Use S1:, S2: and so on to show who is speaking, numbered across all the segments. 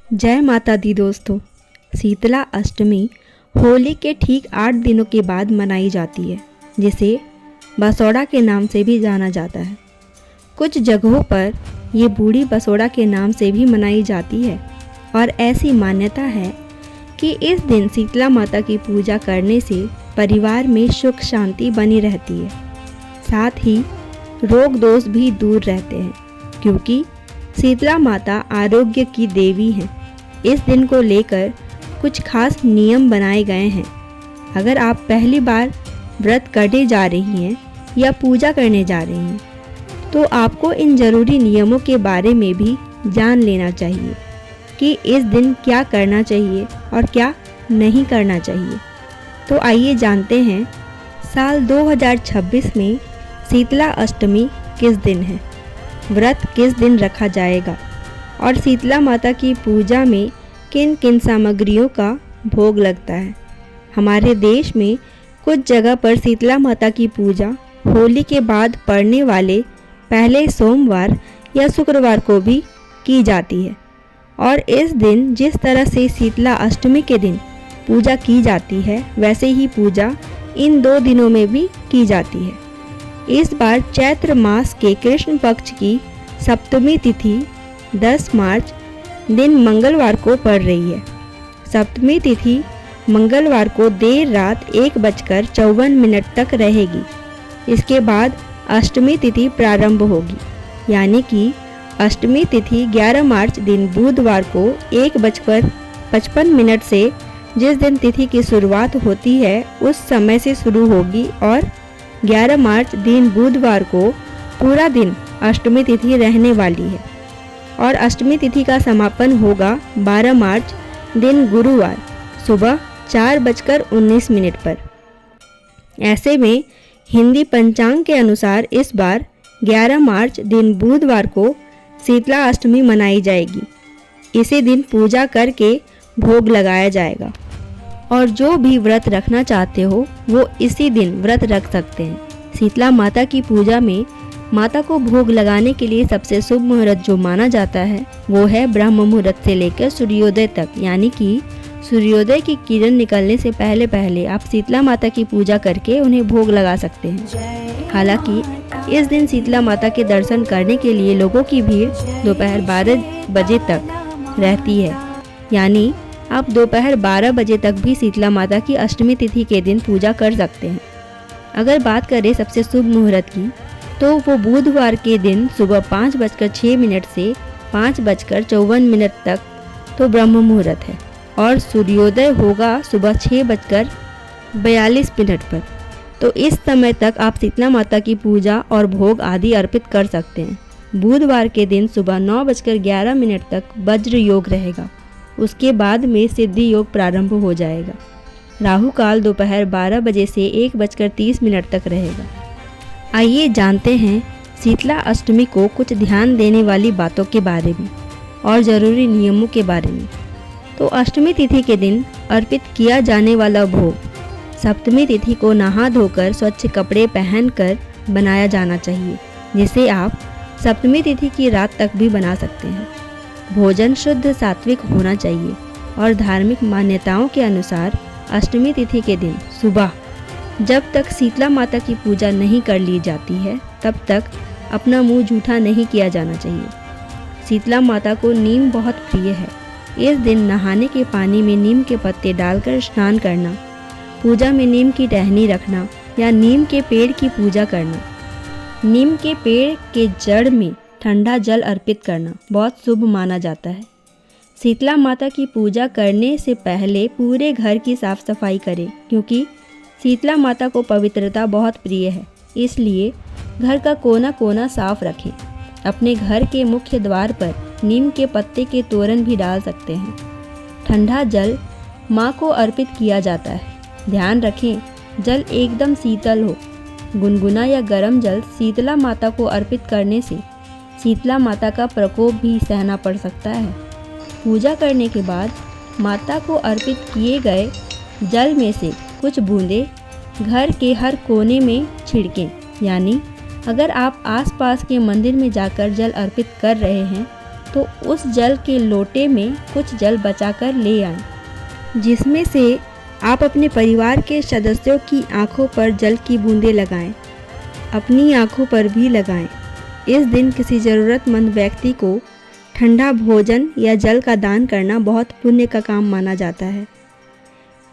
S1: जय माता दी दोस्तों। शीतला अष्टमी होली के ठीक 8 दिनों के बाद मनाई जाती है, जिसे बसौड़ा के नाम से भी जाना जाता है। कुछ जगहों पर ये बूढ़ी बसौड़ा के नाम से भी मनाई जाती है और ऐसी मान्यता है कि इस दिन शीतला माता की पूजा करने से परिवार में सुख शांति बनी रहती है। साथ ही रोग दोष भी दूर रहते हैं, क्योंकि शीतला माता आरोग्य की देवी हैं। इस दिन को लेकर कुछ खास नियम बनाए गए हैं। अगर आप पहली बार व्रत करने जा रही हैं या पूजा करने जा रही हैं, तो आपको इन जरूरी नियमों के बारे में भी जान लेना चाहिए कि इस दिन क्या करना चाहिए और क्या नहीं करना चाहिए। तो आइए जानते हैं, साल 2026 में शीतला अष्टमी किस दिन है, व्रत किस दिन रखा जाएगा और शीतला माता की पूजा में किन किन सामग्रियों का भोग लगता है। हमारे देश में कुछ जगह पर शीतला माता की पूजा होली के बाद पड़ने वाले पहले सोमवार या शुक्रवार को भी की जाती है और इस दिन जिस तरह से शीतला अष्टमी के दिन पूजा की जाती है, वैसे ही पूजा इन 2 दिनों में भी की जाती है। इस बार चैत्र मास के कृष्ण पक्ष की सप्तमी तिथि 10 मार्च दिन मंगलवार को पड़ रही है। सप्तमी तिथि मंगलवार को देर रात 1:54 तक रहेगी। इसके बाद अष्टमी तिथि प्रारंभ होगी, यानी कि अष्टमी तिथि 11 मार्च दिन बुधवार को 1:55 से जिस दिन तिथि की शुरुआत होती है उस समय से शुरू होगी और 11 मार्च दिन बुधवार को पूरा दिन अष्टमी तिथि रहने वाली है और अष्टमी तिथि का समापन होगा 12 मार्च दिन गुरुवार सुबह 4:19 पर। ऐसे में हिंदी पंचांग के अनुसार इस बार 11 मार्च दिन बुधवार को शीतला अष्टमी मनाई जाएगी। इसी दिन पूजा करके भोग लगाया जाएगा और जो भी व्रत रखना चाहते हो वो इसी दिन व्रत रख सकते हैं। शीतला माता की पूजा में माता को भोग लगाने के लिए सबसे शुभ मुहूर्त जो माना जाता है वो है ब्रह्म मुहूर्त से लेकर सूर्योदय तक, यानी कि सूर्योदय की किरण निकलने से पहले पहले आप शीतला माता की पूजा करके उन्हें भोग लगा सकते हैं। हालांकि इस दिन शीतला माता के दर्शन करने के लिए लोगों की भीड़ दोपहर 12 बजे तक रहती है, यानी आप दोपहर 12 बजे तक भी शीतला माता की अष्टमी तिथि के दिन पूजा कर सकते हैं। अगर बात करें सबसे शुभ मुहूर्त की, तो वो बुधवार के दिन सुबह 5:06 से 5:54 तक तो ब्रह्म मुहूर्त है और सूर्योदय होगा सुबह 6:42 पर। तो इस समय तक आप शीतला माता की पूजा और भोग आदि अर्पित कर सकते हैं। बुधवार के दिन सुबह 9:11 तक वज्र योग रहेगा, उसके बाद में सिद्धि योग प्रारंभ हो जाएगा। राहु काल दोपहर 12 बजे से 1:30 तक रहेगा। आइए जानते हैं शीतला अष्टमी को कुछ ध्यान देने वाली बातों के बारे में और ज़रूरी नियमों के बारे में। तो अष्टमी तिथि के दिन अर्पित किया जाने वाला भोग, सप्तमी तिथि को नहा धोकर स्वच्छ कपड़े पहनकर बनाया जाना चाहिए, जिसे आप सप्तमी तिथि की रात तक भी बना सकते हैं। भोजन शुद्ध सात्विक होना चाहिए और धार्मिक मान्यताओं के अनुसार अष्टमी तिथि के दिन सुबह जब तक शीतला माता की पूजा नहीं कर ली जाती है तब तक अपना मुंह जूठा नहीं किया जाना चाहिए। शीतला माता को नीम बहुत प्रिय है। इस दिन नहाने के पानी में नीम के पत्ते डालकर स्नान करना, पूजा में नीम की टहनी रखना या नीम के पेड़ की पूजा करना, नीम के पेड़ के जड़ में ठंडा जल अर्पित करना बहुत शुभ माना जाता है। शीतला माता की पूजा करने से पहले पूरे घर की साफ सफाई करें, क्योंकि शीतला माता को पवित्रता बहुत प्रिय है। इसलिए घर का कोना कोना साफ रखें। अपने घर के मुख्य द्वार पर नीम के पत्ते के तोरण भी डाल सकते हैं। ठंडा जल माँ को अर्पित किया जाता है। ध्यान रखें जल एकदम शीतल हो। गुनगुना या गर्म जल शीतला माता को अर्पित करने से शीतला माता का प्रकोप भी सहना पड़ सकता है। पूजा करने के बाद माता को अर्पित किए गए जल में से कुछ बूंदें घर के हर कोने में छिड़कें, यानी अगर आप आसपास के मंदिर में जाकर जल अर्पित कर रहे हैं तो उस जल के लोटे में कुछ जल बचाकर ले आएं, जिसमें से आप अपने परिवार के सदस्यों की आंखों पर जल की बूंदें लगाएं, अपनी आंखों पर भी लगाएं। इस दिन किसी ज़रूरतमंद व्यक्ति को ठंडा भोजन या जल का दान करना बहुत पुण्य का काम माना जाता है।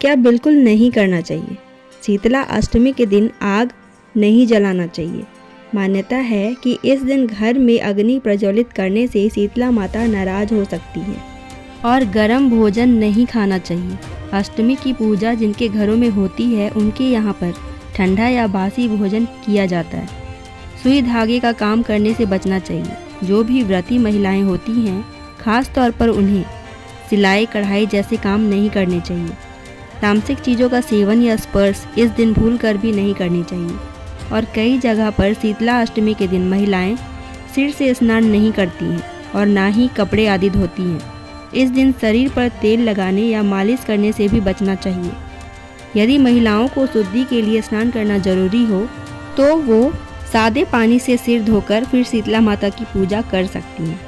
S1: क्या बिल्कुल नहीं करना चाहिए? शीतला अष्टमी के दिन आग नहीं जलाना चाहिए। मान्यता है कि इस दिन घर में अग्नि प्रज्वलित करने से शीतला माता नाराज हो सकती हैं और गर्म भोजन नहीं खाना चाहिए। अष्टमी की पूजा जिनके घरों में होती है उनके यहाँ पर ठंडा या बासी भोजन किया जाता है। सुई धागे का काम करने से बचना चाहिए। जो भी व्रती महिलाएं होती हैं, खास तौर पर उन्हें सिलाई कढ़ाई जैसे काम नहीं करने चाहिए। तामसिक चीज़ों का सेवन या स्पर्श इस दिन भूल कर भी नहीं करनी चाहिए। और कई जगह पर शीतला अष्टमी के दिन महिलाएं सिर से स्नान नहीं करती हैं और ना ही कपड़े आदि धोती हैं। इस दिन शरीर पर तेल लगाने या मालिश करने से भी बचना चाहिए। यदि महिलाओं को शुद्धि के लिए स्नान करना जरूरी हो तो वो सादे पानी से सिर धोकर फिर शीतला माता की पूजा कर सकती हैं।